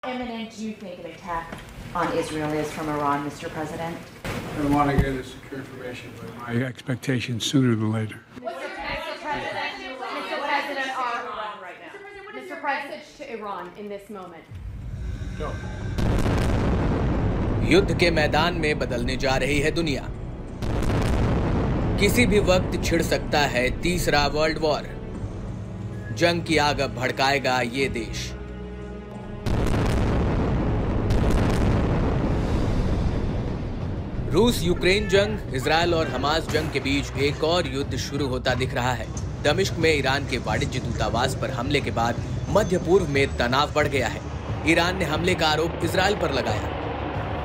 imminent do you think an attack on Israel is from Iran, Mr. President? I want to get secure information, but my expectation sooner than later. Mr. President, Mr. President, to Iran in this moment. युद्ध के मैदान में बदलने जा रही है दुनिया। किसी भी वक्त छिड़ सकता है तीसरा वर्ल्ड वॉर। जंग की आग अब भड़काएगा ये देश। रूस यूक्रेन जंग, इजरायल और हमास जंग के बीच एक और युद्ध शुरू होता दिख रहा है। दमिश्क में ईरान के वाणिज्य दूतावास पर हमले के बाद मध्य पूर्व में तनाव बढ़ गया है। ईरान ने हमले का आरोप इजरायल पर लगाया।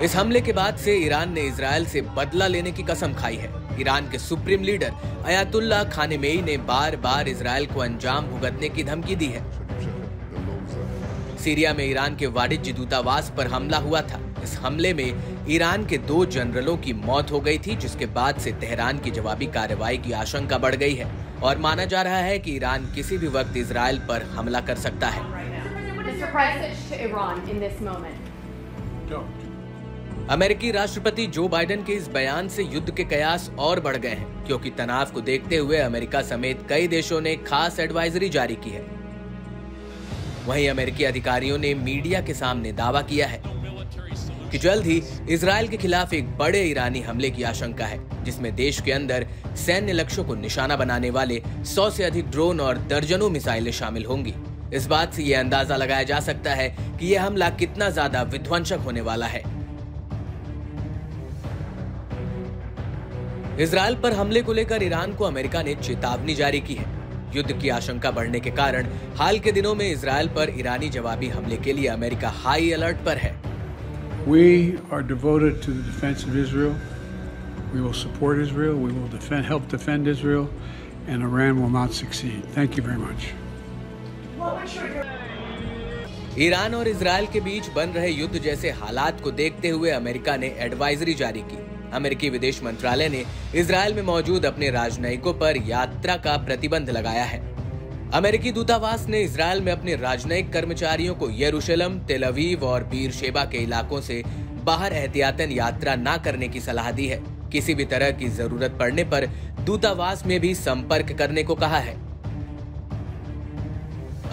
इस हमले के बाद से ईरान ने इजरायल से बदला लेने की कसम खाई है। ईरान के सुप्रीम लीडर अयातुल्लाह खामेनेई ने बार बार इजरायल को अंजाम भुगतने की धमकी दी है। सीरिया में ईरान के वाणिज्य दूतावास पर हमला हुआ था। इस हमले में ईरान के 2 जनरलों की मौत हो गई थी, जिसके बाद से तेहरान की जवाबी कार्रवाई की आशंका बढ़ गई है और माना जा रहा है कि ईरान किसी भी वक्त इजरायल पर हमला कर सकता है। अमेरिकी राष्ट्रपति जो बाइडेन के इस बयान से युद्ध के कयास और बढ़ गए हैं, क्योंकि तनाव को देखते हुए अमेरिका समेत कई देशों ने खास एडवाइजरी जारी की है। वहीं अमेरिकी अधिकारियों ने मीडिया के सामने दावा किया है कि जल्द ही इजरायल के खिलाफ एक बड़े ईरानी हमले की आशंका है, जिसमें देश के अंदर सैन्य लक्ष्यों को निशाना बनाने वाले 100 से अधिक ड्रोन और दर्जनों मिसाइलें शामिल होंगी। इस बात से यह अंदाजा लगाया जा सकता है कि यह हमला कितना ज्यादा विध्वंसक होने वाला है। इजरायल पर हमले को लेकर ईरान को अमेरिका ने चेतावनी जारी की है। युद्ध की आशंका बढ़ने के कारण हाल के दिनों में इजरायल पर ईरानी जवाबी हमले के लिए अमेरिका हाई अलर्ट पर है। We are devoted to the defense of Israel. We will support Israel. We will help defend Israel, and Iran will not succeed. Thank you very much. Iran और Israel के बीच बन रहे युद्ध जैसे हालात को देखते हुए अमेरिका ने एडवाइजरी जारी की। अमेरिकी विदेश मंत्रालय ने इजरायल में मौजूद अपने राजनयिकों पर यात्रा का प्रतिबंध लगाया है। अमेरिकी दूतावास ने इजरायल में अपने राजनयिक कर्मचारियों को यरूशलेम, तेल अवीव और बीरशेबा के इलाकों से बाहर एहतियातन यात्रा न करने की सलाह दी है। किसी भी तरह की जरूरत पड़ने पर दूतावास में भी संपर्क करने को कहा है।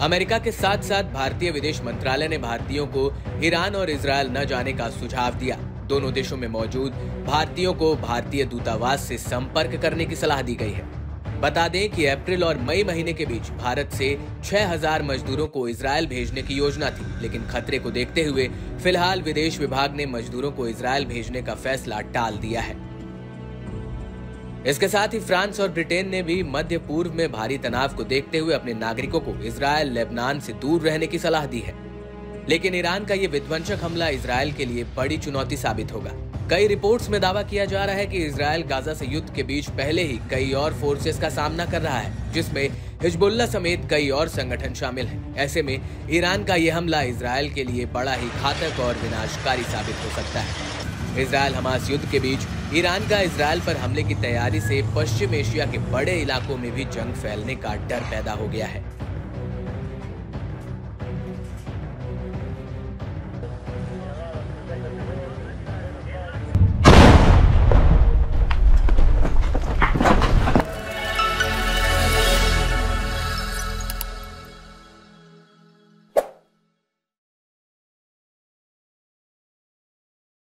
अमेरिका के साथ साथ भारतीय विदेश मंत्रालय ने भारतीयों को ईरान और इजरायल न जाने का सुझाव दिया। दोनों देशों में मौजूद भारतीयों को भारतीय दूतावास से संपर्क करने की सलाह दी गई है। बता दें कि अप्रैल और मई महीने के बीच भारत से 6000 मजदूरों को इजरायल भेजने की योजना थी, लेकिन खतरे को देखते हुए फिलहाल विदेश विभाग ने मजदूरों को इजरायल भेजने का फैसला टाल दिया है। इसके साथ ही फ्रांस और ब्रिटेन ने भी मध्य पूर्व में भारी तनाव को देखते हुए अपने नागरिकों को इजरायल, लेबनान से दूर रहने की सलाह दी है। लेकिन ईरान का ये विध्वंसक हमला इजरायल के लिए बड़ी चुनौती साबित होगा। कई रिपोर्ट्स में दावा किया जा रहा है कि इजरायल गाजा से युद्ध के बीच पहले ही कई और फोर्सेस का सामना कर रहा है, जिसमें हिजबुल्लाह समेत कई और संगठन शामिल हैं। ऐसे में ईरान का यह हमला इजरायल के लिए बड़ा ही घातक और विनाशकारी साबित हो सकता है। इजरायल हमास युद्ध के बीच ईरान का इजरायल पर हमले की तैयारी से पश्चिम एशिया के बड़े इलाकों में भी जंग फैलने का डर पैदा हो गया है।